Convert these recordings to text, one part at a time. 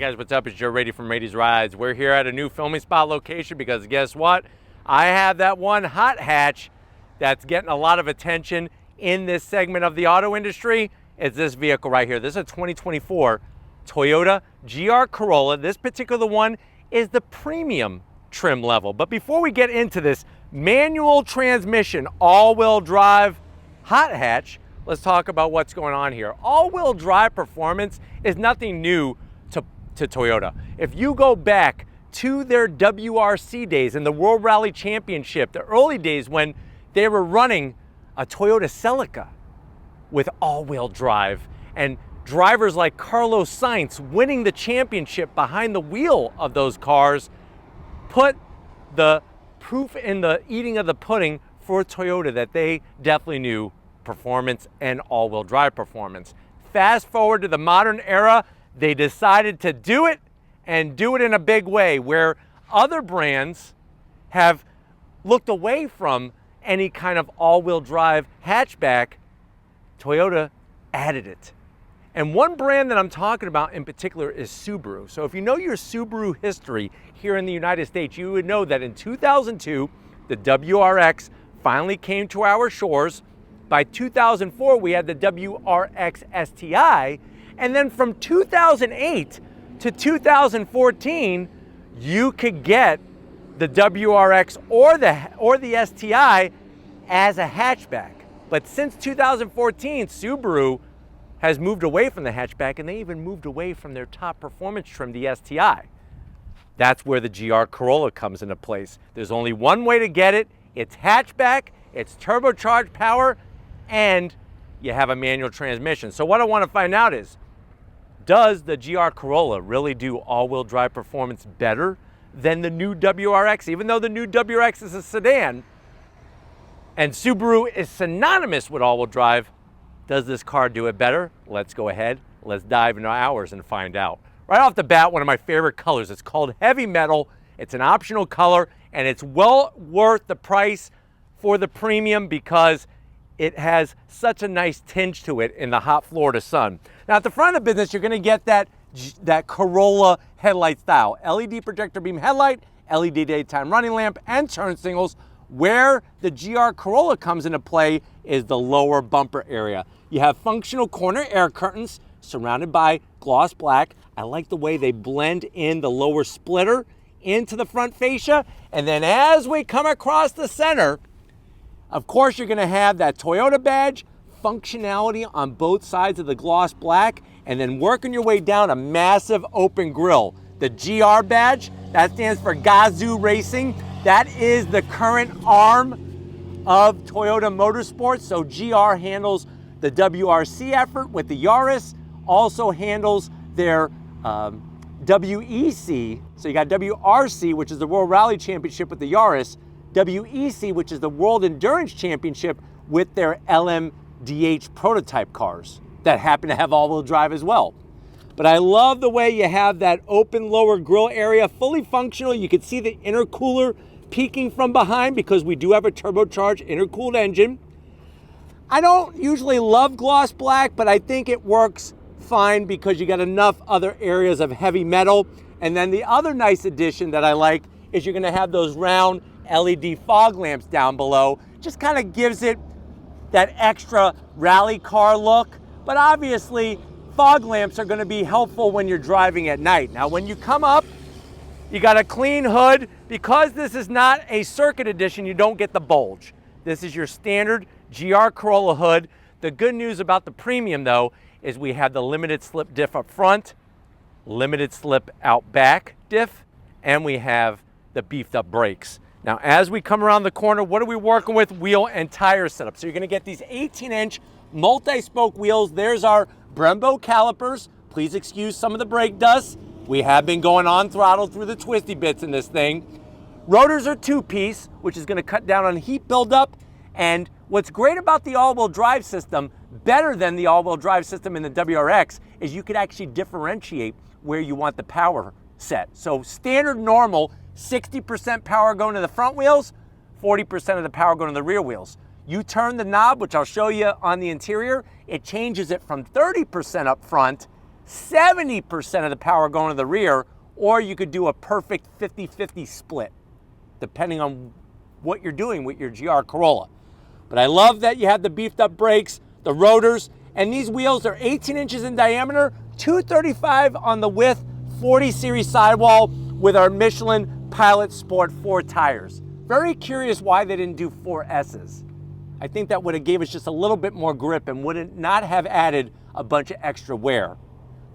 guys, what's up? It's Joe Rady from Rady's Rides. We're here at a new filming spot location because guess what? I have that one hot hatch that's getting a lot of attention in this segment of the auto industry. It's this vehicle right here. This is a 2024 Toyota GR Corolla. This particular one is the premium trim level. But before we get into this manual transmission, all-wheel drive hot hatch, let's talk about what's going on here. All-wheel drive performance is nothing new to Toyota. If you go back to their WRC days in the World Rally Championship, the early days when they were running a Toyota Celica with all-wheel drive, and drivers like Carlos Sainz winning the championship behind the wheel of those cars put the proof in the eating of the pudding for Toyota that they definitely knew performance and all-wheel drive performance. Fast forward to the modern era, they decided to do it and do it in a big way, where other brands have looked away from any kind of all-wheel drive hatchback. Toyota added it. And one brand that I'm talking about in particular is Subaru. So if you know your Subaru history here in the United States, you would know that in 2002, the WRX finally came to our shores. By 2004, we had the WRX STI. And then from 2008 to 2014, you could get the WRX or the STI as a hatchback. But since 2014, Subaru has moved away from the hatchback, and they even moved away from their top performance trim, the STI. That's where the GR Corolla comes into place. There's only one way to get it. It's hatchback, it's turbocharged power, and you have a manual transmission. So what I want to find out is, does the GR Corolla really do all-wheel drive performance better than the new WRX? Even though the new WRX is a sedan, and Subaru is synonymous with all-wheel drive, does this car do it better? Let's go ahead, let's dive into ours and find out. Right off the bat, one of my favorite colors. It's called Heavy Metal. It's an optional color, and it's well worth the price for the premium because it has such a nice tinge to it in the hot Florida sun. Now at the front of the business, you're gonna get that Corolla headlight style. LED projector beam headlight, LED daytime running lamp, and turn signals. Where the GR Corolla comes into play is the lower bumper area. You have functional corner air curtains surrounded by gloss black. I like the way they blend in the lower splitter into the front fascia. And then as we come across the center, of course, you're gonna have that Toyota badge, functionality on both sides of the gloss black, and then working your way down a massive open grille. The GR badge, that stands for Gazoo Racing. That is the current arm of Toyota Motorsports. So GR handles the WRC effort with the Yaris, also handles their WEC. So you got WRC, which is the World Rally Championship with the Yaris, WEC, which is the World Endurance Championship with their LMDH prototype cars that happen to have all-wheel drive as well. But I love the way you have that open lower grille area, fully functional. You can see the intercooler peeking from behind because we do have a turbocharged intercooled engine. I don't usually love gloss black, but I think it works fine because you got enough other areas of heavy metal. And then the other nice addition that I like is you're gonna have those round LED fog lamps down below. Just kind of gives it that extra rally car look. But obviously, fog lamps are gonna be helpful when you're driving at night. Now, when you come up, you got a clean hood. Because this is not a circuit edition, you don't get the bulge. This is your standard GR Corolla hood. The good news about the premium, though, is we have the limited slip diff up front, limited slip out back diff, and we have the beefed up brakes. Now, as we come around the corner, what are we working with? Wheel and tire setup. So you're gonna get these 18-inch multi-spoke wheels. There's our Brembo calipers. Please excuse some of the brake dust. We have been going on throttle through the twisty bits in this thing. Rotors are two-piece, which is gonna cut down on heat buildup. And what's great about the all-wheel drive system, better than the all-wheel drive system in the WRX, is you could actually differentiate where you want the power set. So standard normal, 60% power going to the front wheels, 40% of the power going to the rear wheels. You turn the knob, which I'll show you on the interior, it changes it from 30% up front, 70% of the power going to the rear, or you could do a perfect 50-50 split, depending on what you're doing with your GR Corolla. But I love that you have the beefed up brakes, the rotors, and these wheels are 18 inches in diameter, 235 on the width, 40 series sidewall with our Michelin Pilot Sport 4 tires. Very curious why they didn't do 4S's. I think that would have gave us just a little bit more grip and would not have added a bunch of extra wear.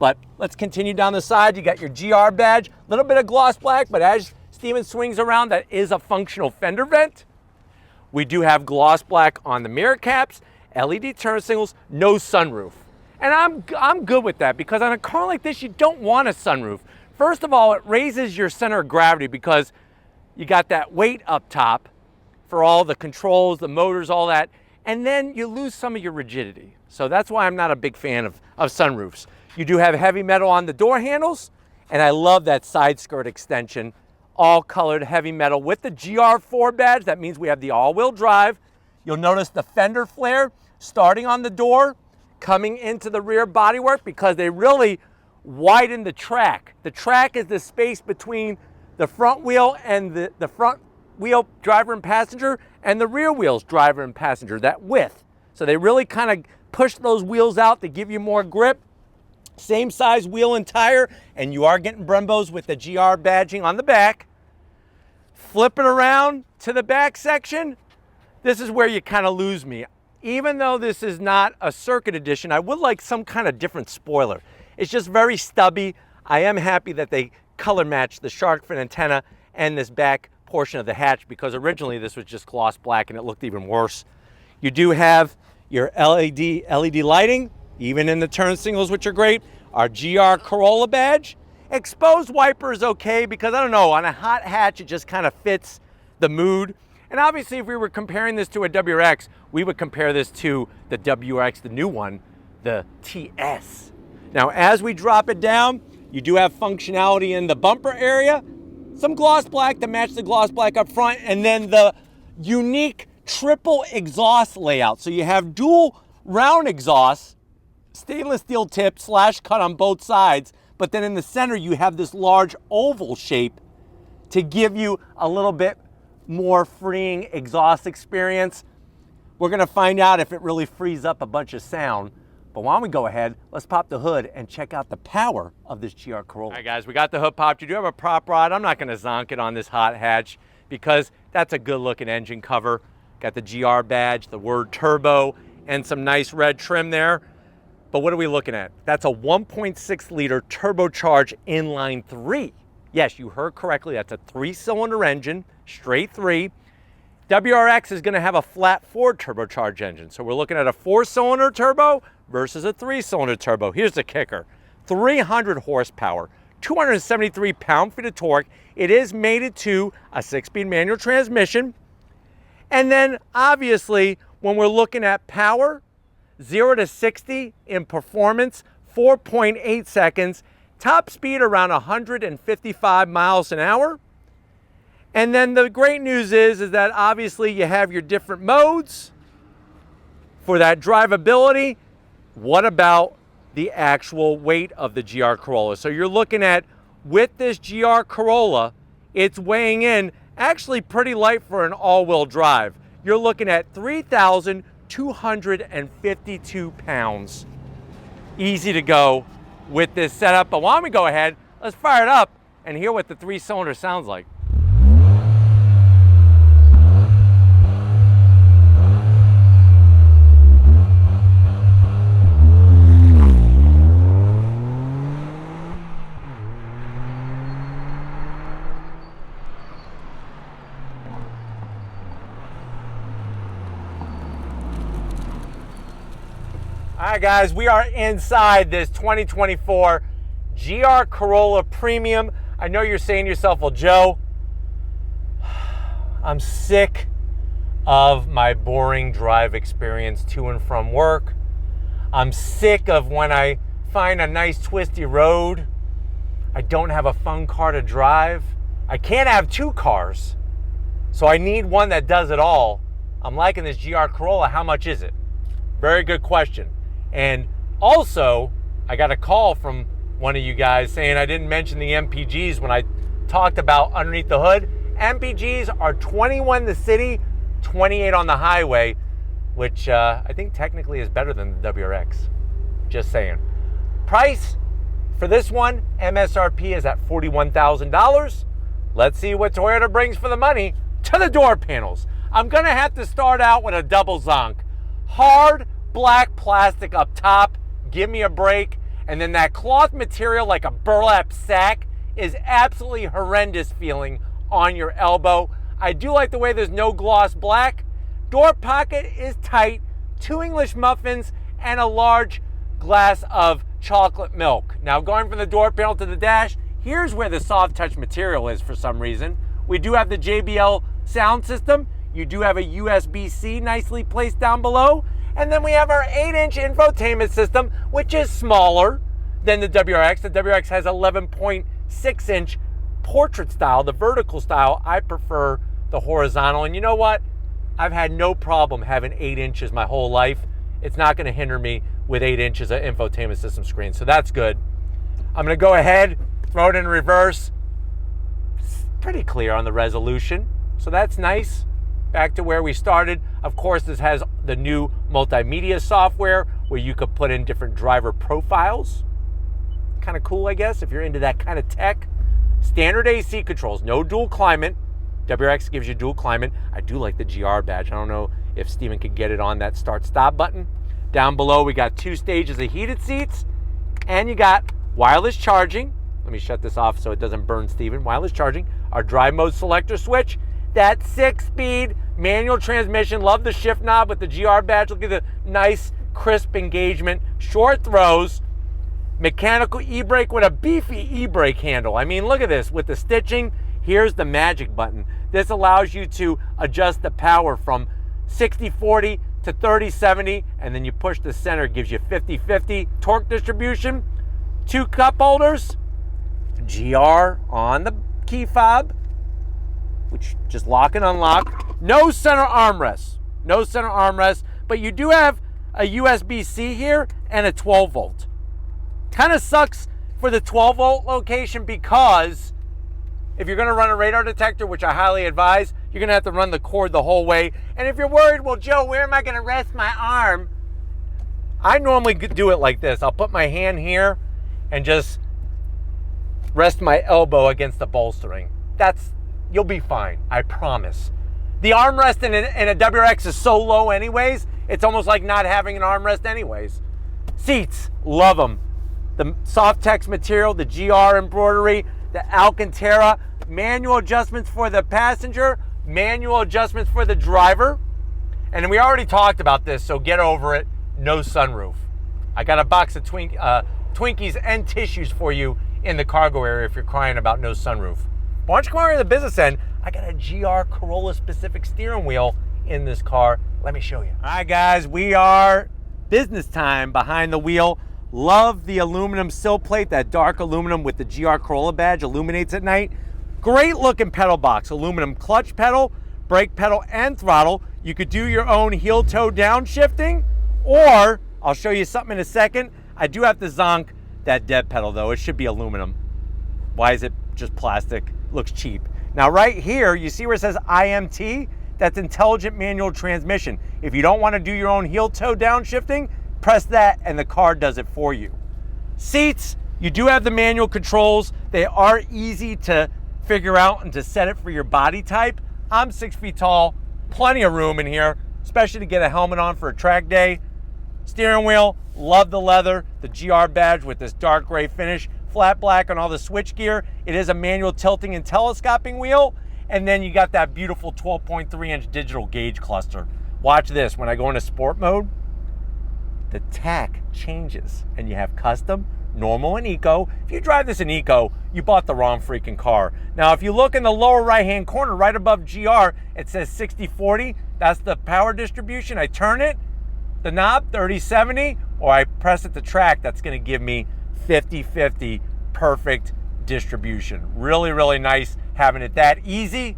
But let's continue down the side. You got your GR badge, a little bit of gloss black, but as Steven swings around, that is a functional fender vent. We do have gloss black on the mirror caps, LED turn signals, no sunroof. And I'm good with that, because on a car like this, you don't want a sunroof. First of all, it raises your center of gravity because you got that weight up top for all the controls, the motors, all that, and then you lose some of your rigidity. So that's why I'm not a big fan of sunroofs. You do have heavy metal on the door handles, and I love that side skirt extension, all colored heavy metal with the GR4 badge. That means we have the all-wheel drive. You'll notice the fender flare starting on the door, coming into the rear bodywork, because they really widen the track. The track is the space between the front wheel and the front wheel driver and passenger, and the rear wheels driver and passenger, that width. So they really kind of push those wheels out to give you more grip. Same size wheel and tire, and you are getting Brembos with the GR badging on the back. Flipping around to the back section, this is where you kind of lose me. Even though this is not a circuit edition, I would like some kind of different spoiler. It's just very stubby. I am happy that they color matched the shark fin antenna and this back portion of the hatch, because originally this was just gloss black and it looked even worse. You do have your LED lighting, even in the turn signals, which are great. Our GR Corolla badge. Exposed wiper is okay, because I don't know, on a hot hatch it just kind of fits the mood. And obviously if we were comparing this to a WRX, we would compare this to the WRX, the new one, the TS. Now as we drop it down, you do have functionality in the bumper area, some gloss black to match the gloss black up front, and then the unique triple exhaust layout. So you have dual round exhausts, stainless steel tip / cut on both sides, but then in the center you have this large oval shape to give you a little bit more freeing exhaust experience. We're gonna find out if it really frees up a bunch of sound. But why don't we go ahead, let's pop the hood and check out the power of this GR Corolla. All right guys, we got the hood popped. You do have a prop rod. I'm not gonna zonk it on this hot hatch because that's a good looking engine cover. Got the GR badge, the word turbo, and some nice red trim there. But what are we looking at? That's a 1.6 liter turbocharged inline 3. Yes, you heard correctly, that's a 3-cylinder engine, straight 3. WRX is gonna have a flat 4 turbocharged engine. So we're looking at a 4-cylinder turbo versus a 3-cylinder turbo. Here's the kicker: 300 horsepower, 273 pound-feet of torque. It is mated to a 6-speed manual transmission. And then obviously, when we're looking at power, 0 to 60 in performance, 4.8 seconds, top speed around 155 miles an hour. And then the great news is that obviously you have your different modes for that drivability. What about the actual weight of the GR Corolla? So you're looking at, with this GR Corolla, it's weighing in actually pretty light for an all-wheel drive. You're looking at 3,252 pounds. Easy to go with this setup. But why don't we go ahead, let's fire it up and hear what the 3-cylinder sounds like. All right, guys, we are inside this 2024 GR Corolla Premium. I know you're saying to yourself, well, Joe, I'm sick of my boring drive experience to and from work. I'm sick of when I find a nice twisty road, I don't have a fun car to drive. I can't have 2 cars, so I need one that does it all. I'm liking this GR Corolla. How much is it? Very good question. And also, I got a call from one of you guys saying I didn't mention the MPGs when I talked about underneath the hood. MPGs are 21 in the city, 28 on the highway, which I think technically is better than the WRX. Just saying. Price for this one, MSRP is at $41,000. Let's see what Toyota brings for the money to the door panels. I'm gonna have to start out with a double zonk. Hard black plastic up top, give me a break. And then that cloth material like a burlap sack is absolutely horrendous feeling on your elbow. I do like the way there's no gloss black. Door pocket is tight, 2 English muffins, and a large glass of chocolate milk. Now going from the door panel to the dash, here's where the soft touch material is for some reason. We do have the JBL sound system. You do have a USB-C nicely placed down below. And then we have our 8-inch infotainment system, which is smaller than the WRX. The WRX has 11.6-inch portrait style, the vertical style. I prefer the horizontal. And you know what? I've had no problem having 8 inches my whole life. It's not going to hinder me with 8 inches of infotainment system screen. So that's good. I'm going to go ahead, throw it in reverse. It's pretty clear on the resolution. So that's nice. Back to where we started. Of course, this has the new multimedia software where you could put in different driver profiles. Kind of cool, I guess, if you're into that kind of tech. Standard AC controls, no dual climate. WRX gives you dual climate. I do like the GR badge. I don't know if Steven could get it on that start-stop button. Down below, we got 2 stages of heated seats, and you got wireless charging. Let me shut this off so it doesn't burn Steven. Wireless charging, our drive mode selector switch, that 6-speed manual transmission. Love the shift knob with the GR badge. Look at the nice, crisp engagement, short throws, mechanical e-brake with a beefy e-brake handle. I mean, look at this with the stitching. Here's the magic button. This allows you to adjust the power from 60-40 to 30-70, and then you push the center, gives you 50-50 torque distribution. 2 cup holders, GR on the key fob, which just lock and unlock. No center armrest, but you do have a USB-C here and a 12 volt. Kind of sucks for the 12 volt location because if you're gonna run a radar detector, which I highly advise, you're gonna have to run the cord the whole way. And if you're worried, well, Joe, where am I gonna rest my arm? I normally do it like this. I'll put my hand here and just rest my elbow against the bolstering. You'll be fine, I promise. The armrest in a WRX is so low anyways, it's almost like not having an armrest anyways. Seats, love them. The soft text material, the GR embroidery, the Alcantara, manual adjustments for the passenger, manual adjustments for the driver. And we already talked about this, so get over it. No sunroof. I got a box of Twinkies and tissues for you in the cargo area if you're crying about no sunroof. Why don't you come over to the business end? I got a GR Corolla specific steering wheel in this car. Let me show you. All right, guys, we are business time behind the wheel. Love the aluminum sill plate, that dark aluminum with the GR Corolla badge, illuminates at night. Great looking pedal box, aluminum clutch pedal, brake pedal, and throttle. You could do your own heel toe downshifting, or I'll show you something in a second. I do have to zonk that dead pedal though. It should be aluminum. Why is it just plastic? Looks cheap. Now right here, you see where it says IMT? That's intelligent manual transmission. If you don't want to do your own heel toe downshifting, press that and the car does it for you. Seats, you do have the manual controls. They are easy to figure out and to set it for your body type. I'm 6 feet tall, plenty of room in here, especially to get a helmet on for a track day. Steering wheel, love the leather, the GR badge with this dark gray finish, flat black on all the switch gear. It is a manual tilting and telescoping wheel. And then you got that beautiful 12.3-inch digital gauge cluster. Watch this, when I go into sport mode, the tack changes and you have custom, normal, and eco. If you drive this in eco, you bought the wrong freaking car. Now, if you look in the lower right-hand corner, right above GR, it says 60-40. That's the power distribution. I turn it, the knob, 30-70, or I press it to track. That's gonna give me 50-50, perfect distribution. Really, really nice having it that easy.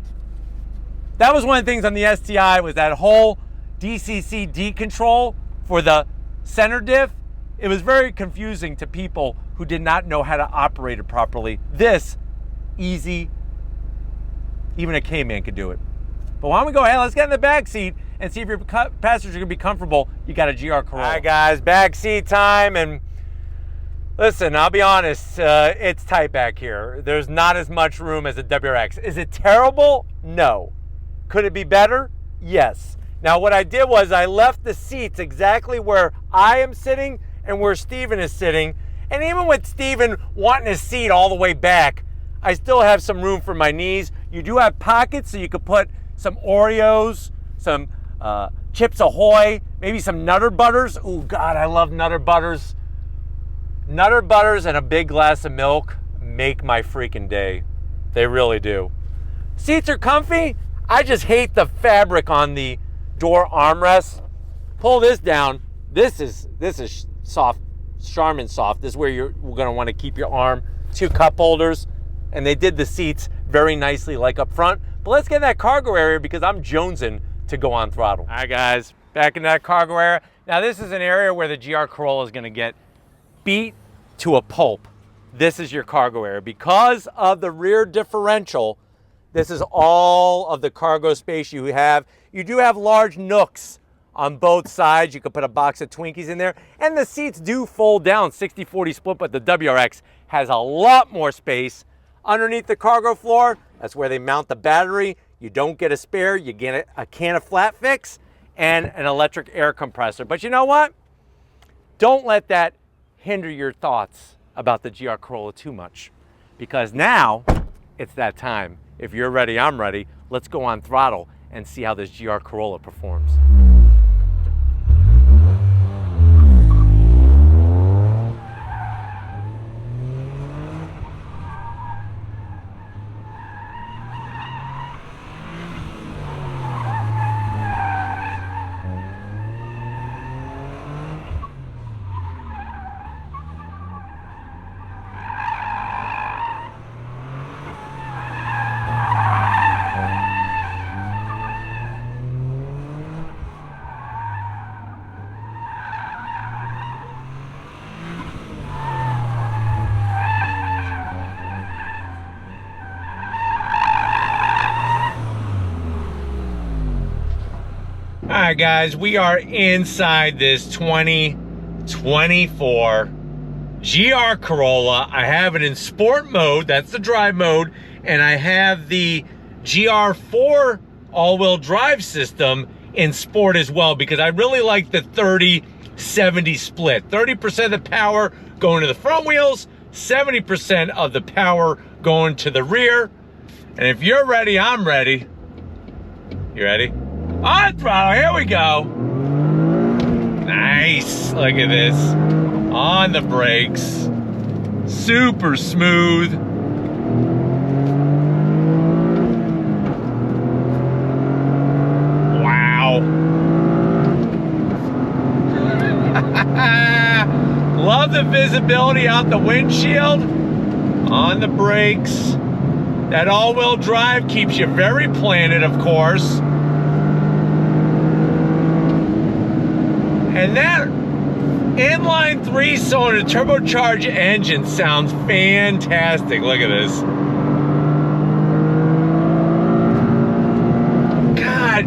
That was one of the things on the STI, was that whole DCC D control for the center diff It was very confusing to people who did not know how to operate it properly. This, easy, even a caveman could do it. But why don't we go ahead, let's get in the back seat and see if your passengers are gonna be comfortable. You got a GR Corolla. All right guys, back seat time. And listen, I'll be honest, it's tight back here. There's not as much room as a WRX. Is it terrible? No. Could it be better? Yes. Now what I did was I left the seats exactly where I am sitting and where Steven is sitting. And even with Steven wanting his seat all the way back, I still have some room for my knees. You do have pockets so you could put some Oreos, some Chips Ahoy, maybe some Nutter Butters. Oh God, I love Nutter Butters. Nutter Butters and a big glass of milk make my freaking day. They really do. Seats are comfy. I just hate the fabric on the door armrests. Pull this down. This is soft, Charmin soft. This is where you're gonna want to keep your arm. 2 cup holders, and they did the seats very nicely like up front. But let's get in that cargo area because I'm jonesing to go on throttle. All right guys, back in that cargo area. Now this is an area where the GR Corolla is gonna get beat to a pulp. This is your cargo area. Because of the rear differential, this is all of the cargo space you have. You do have large nooks on both sides. You could put a box of Twinkies in there. And the seats do fold down, 60-40 split, but the WRX has a lot more space. Underneath the cargo floor, that's where they mount the battery. You don't get a spare, you get a can of flat fix and an electric air compressor. But you know what? Don't let that hinder your thoughts about the GR Corolla too much, because now it's that time. If you're ready, I'm ready. Let's go on throttle and see how this GR Corolla performs. All right, guys, we are inside this 2024 GR Corolla. I have it in sport mode, that's the drive mode, and I have the GR4 all-wheel drive system in sport as well, because I really like the 30-70 split. 30% of the power going to the front wheels, 70% of the power going to the rear. And if you're ready, I'm ready. You ready? On throttle, here we go. Nice, look at this. On the brakes, super smooth. Wow. Love the visibility out the windshield. On the brakes. That all-wheel drive keeps you very planted, of course. And that inline 3-cylinder turbocharged engine sounds fantastic. Look at this. God,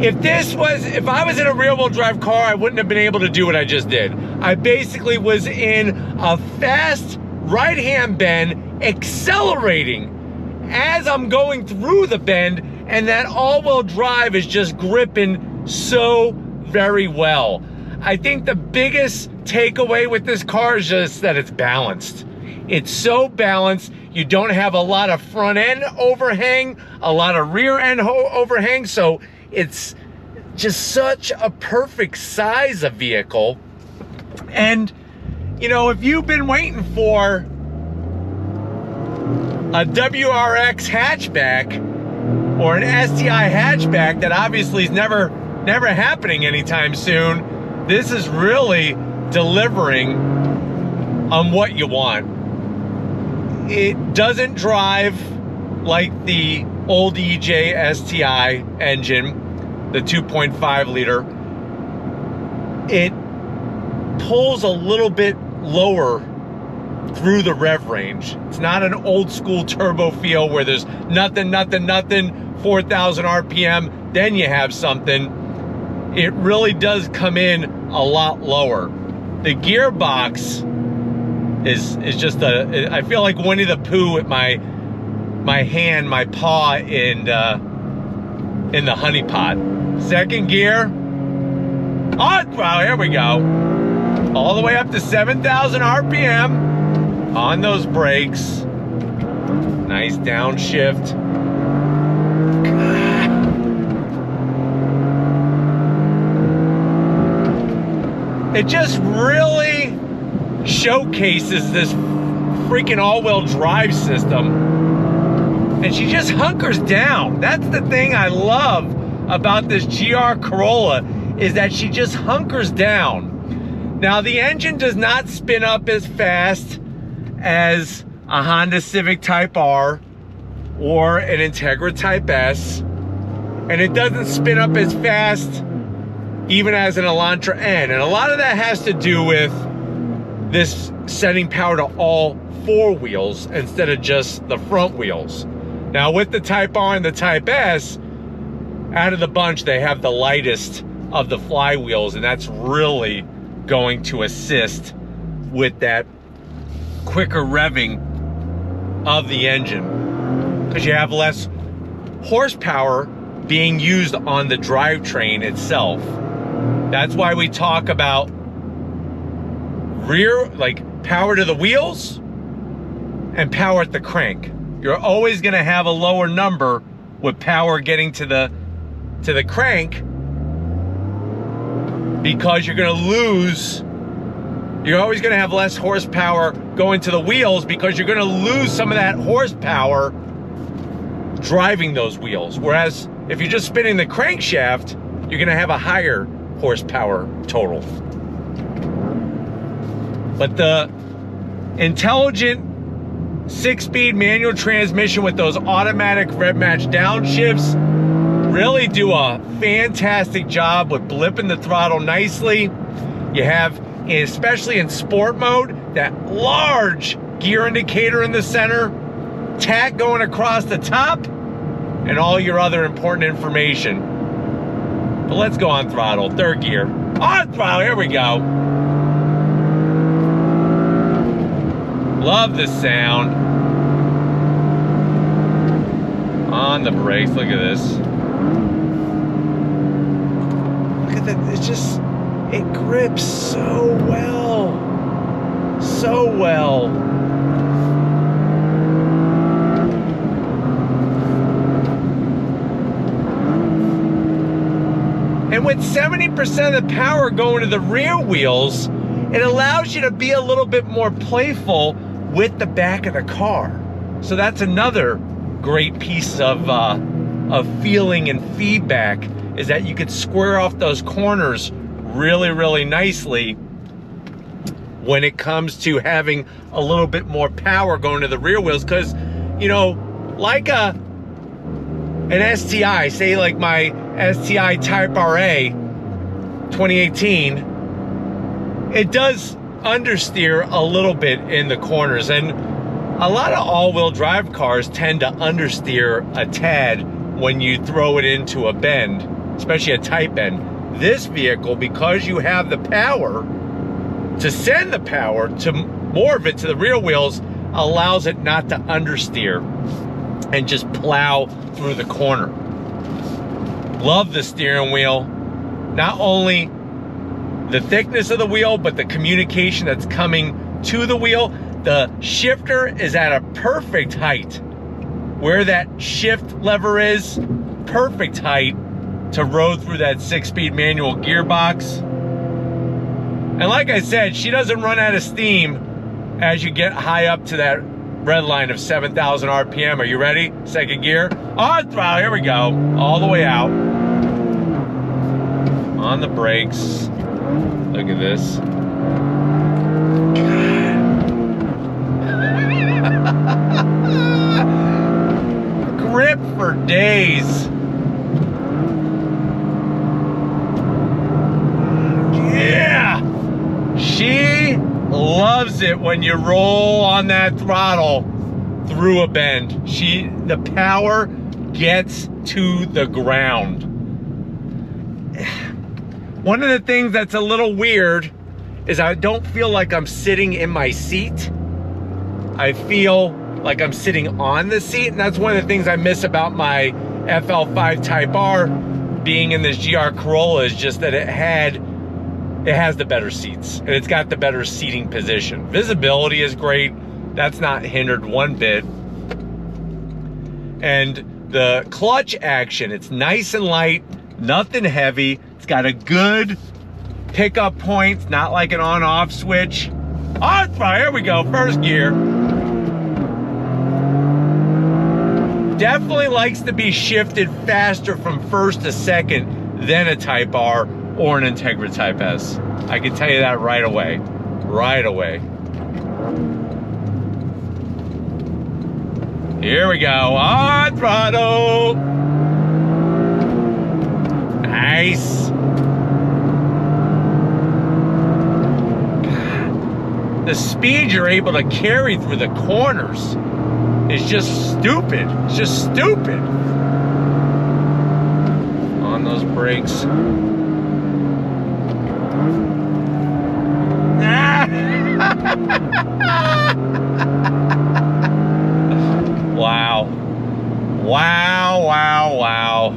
if I was in a rear-wheel drive car, I wouldn't have been able to do what I just did. I basically was in a fast right-hand bend, accelerating as I'm going through the bend, and that all-wheel drive is just gripping so very well. I think the biggest takeaway with this car is just that it's balanced. It's so balanced. You don't have a lot of front end overhang, a lot of rear end overhang, so it's just such a perfect size of vehicle. And you know, if you've been waiting for a WRX hatchback or an STI hatchback that obviously is never happening anytime soon, this is really delivering on what you want. It doesn't drive like the old EJ STI engine, the 2.5 liter. It pulls a little bit lower through the rev range. It's not an old school turbo feel where there's nothing, 4,000 RPM, then you have something. It really does come in a lot lower. The gearbox is just I feel like Winnie the Pooh with my paw in the honey pot. Second gear. Oh, wow, here we go. All the way up to 7,000 RPM on those brakes. Nice downshift. It just really showcases this freaking all-wheel drive system. And she just hunkers down. That's the thing I love about this GR Corolla, is that she just hunkers down. Now, the engine does not spin up as fast as a Honda Civic Type R or an Integra Type S. And it doesn't spin up as fast even as an Elantra N. And a lot of that has to do with this sending power to all four wheels instead of just the front wheels. Now, with the Type R and the Type S, out of the bunch, they have the lightest of the flywheels, and that's really going to assist with that quicker revving of the engine, because you have less horsepower being used on the drivetrain itself. That's why we talk about rear, like power to the wheels and power at the crank. You're always going to have a lower number with power getting to the crank, because you're going to lose. You're always going to have less horsepower going to the wheels, because you're going to lose some of that horsepower driving those wheels. Whereas if you're just spinning the crankshaft, you're going to have a higher horsepower total. But the intelligent 6-speed manual transmission with those automatic rev match downshifts really do a fantastic job with blipping the throttle nicely. You have, especially in sport mode, that large gear indicator in the center, tack going across the top, and all your other important information. But let's go on throttle. Third gear. On throttle, here we go. Love the sound. On the brakes, look at this. Look at that, it's just, it grips so well. So well. And with 70% of the power going to the rear wheels, it allows you to be a little bit more playful with the back of the car. So that's another great piece of feeling and feedback, is that you could square off those corners really, really nicely when it comes to having a little bit more power going to the rear wheels. Because, you know, like an STI, say like my STI Type RA 2018, it does understeer a little bit in the corners, and a lot of all-wheel drive cars tend to understeer a tad when you throw it into a bend, especially a tight bend. This vehicle, because you have the power to send the power to more of it to the rear wheels, allows it not to understeer and just plow through the corner. Love the steering wheel. Not only the thickness of the wheel, but the communication that's coming to the wheel. The shifter is at a perfect height. Where that shift lever is, perfect height to row through that 6-speed manual gearbox. And like I said, she doesn't run out of steam as you get high up to that red line of 7,000 RPM. Are you ready? Second gear. On throttle, here we go. All the way out. On the brakes. Look at this. Grip for days. Yeah. loves it when you roll on that throttle through a bend. The power gets to the ground. One of the things that's a little weird is I don't feel like I'm sitting in my seat. I feel like I'm sitting on the seat, and that's one of the things I miss about my FL5 Type R being in this GR Corolla, is just that it has the better seats, and it's got the better seating position. Visibility is great. That's not hindered one bit. And the clutch action, it's nice and light, nothing heavy. It's got a good pickup point. It's not like an on-off switch. Oh, here we go, first gear. Definitely likes to be shifted faster from first to second than a Type R or an Integra Type S. I can tell you that right away. Right away. Here we go. On throttle. Nice. The speed you're able to carry through the corners is just stupid. It's just stupid. On those brakes. Wow. Wow, wow, wow.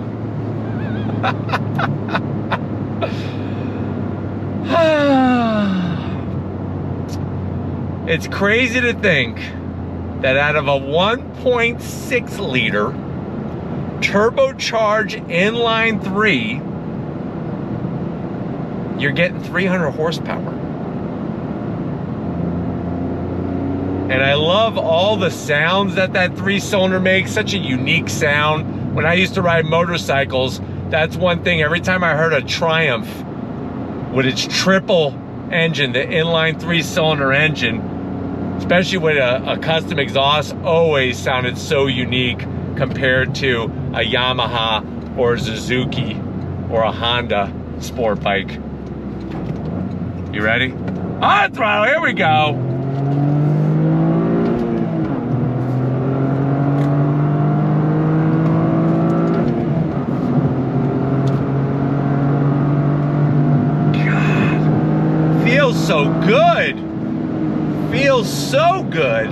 It's crazy to think that out of a 1.6 liter turbocharged inline 3, you're getting 300 horsepower. And I love all the sounds that 3-cylinder makes, such a unique sound. When I used to ride motorcycles, that's one thing. Every time I heard a Triumph with its triple engine, the inline 3-cylinder engine, especially with a custom exhaust, always sounded so unique compared to a Yamaha or a Suzuki or a Honda sport bike. You ready? On throttle, here we go. God, feels so good. Feels so good.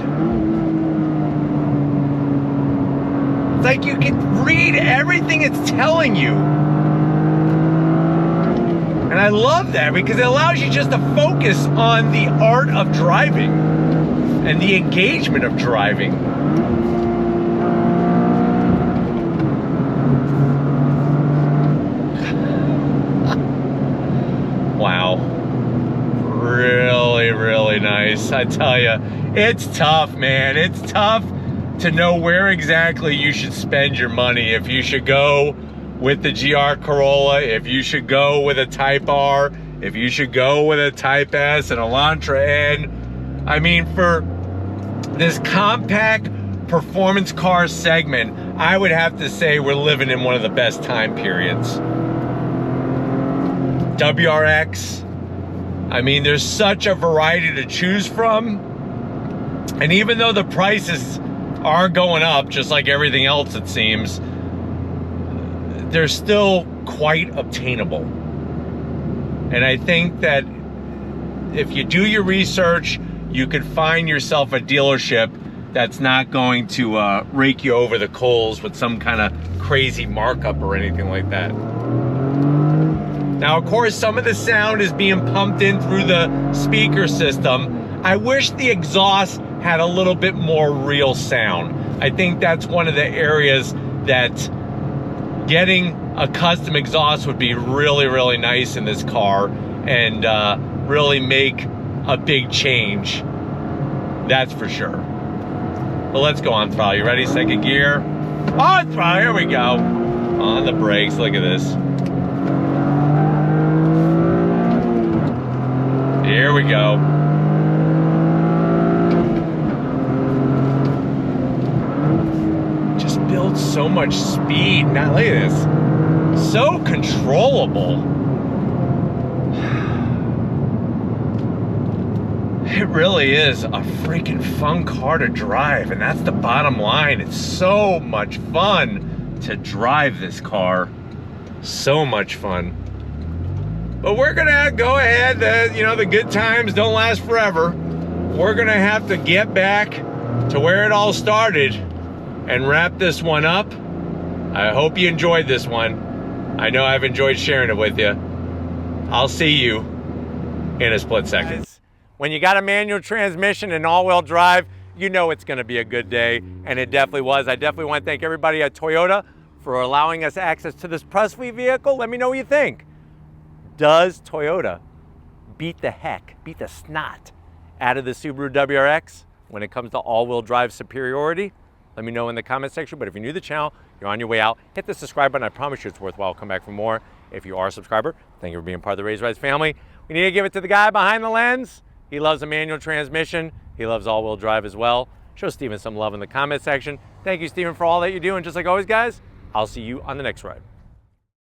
It's like you can read everything it's telling you. And I love that because it allows you just to focus on the art of driving and the engagement of driving. Wow. Really, really nice. I tell you, it's tough, man. It's tough to know where exactly you should spend your money. If you should go with the GR Corolla, if you should go with a Type R, if you should go with a Type S, an Elantra N. I mean, for this compact performance car segment, I would have to say we're living in one of the best time periods. WRX. I mean, there's such a variety to choose from. And even though the prices are going up, just like everything else it seems, they're still quite obtainable. And I think that if you do your research, you could find yourself a dealership that's not going to rake you over the coals with some kind of crazy markup or anything like that. Now, of course, some of the sound is being pumped in through the speaker system. I wish the exhaust had a little bit more real sound. I think that's one of the areas that getting a custom exhaust would be really, really nice in this car and really make a big change. That's for sure. But let's go on throttle. You ready? Second gear. On throttle. Here we go. On the brakes. Look at this. Here we go. Just builds so much speed. Now look at this. So controllable. It really is a freaking fun car to drive, and that's the bottom line. It's so much fun to drive this car. So much fun. But we're gonna go ahead, you know, the good times don't last forever. We're gonna have to get back to where it all started and wrap this one up. I hope you enjoyed this one. I know I've enjoyed sharing it with you. I'll see you in a split second. When you got a manual transmission and all-wheel drive, you know it's gonna be a good day, and it definitely was. I definitely want to thank everybody at Toyota for allowing us access to this press fleet vehicle. Let me know what you think. Does Toyota beat the snot out of the Subaru WRX when it comes to all-wheel drive superiority? Let me know in the comment section. But if you're new to the channel, you're on your way out, hit the subscribe button. I promise you it's worthwhile. Come back for more. If you are a subscriber, thank you for being part of the Raise Rides family. We need to give it to the guy behind the lens. He loves a manual transmission. He loves all-wheel drive as well. Show Steven some love in the comment section. Thank you, Steven, for all that you do. And just like always, guys, I'll see you on the next ride.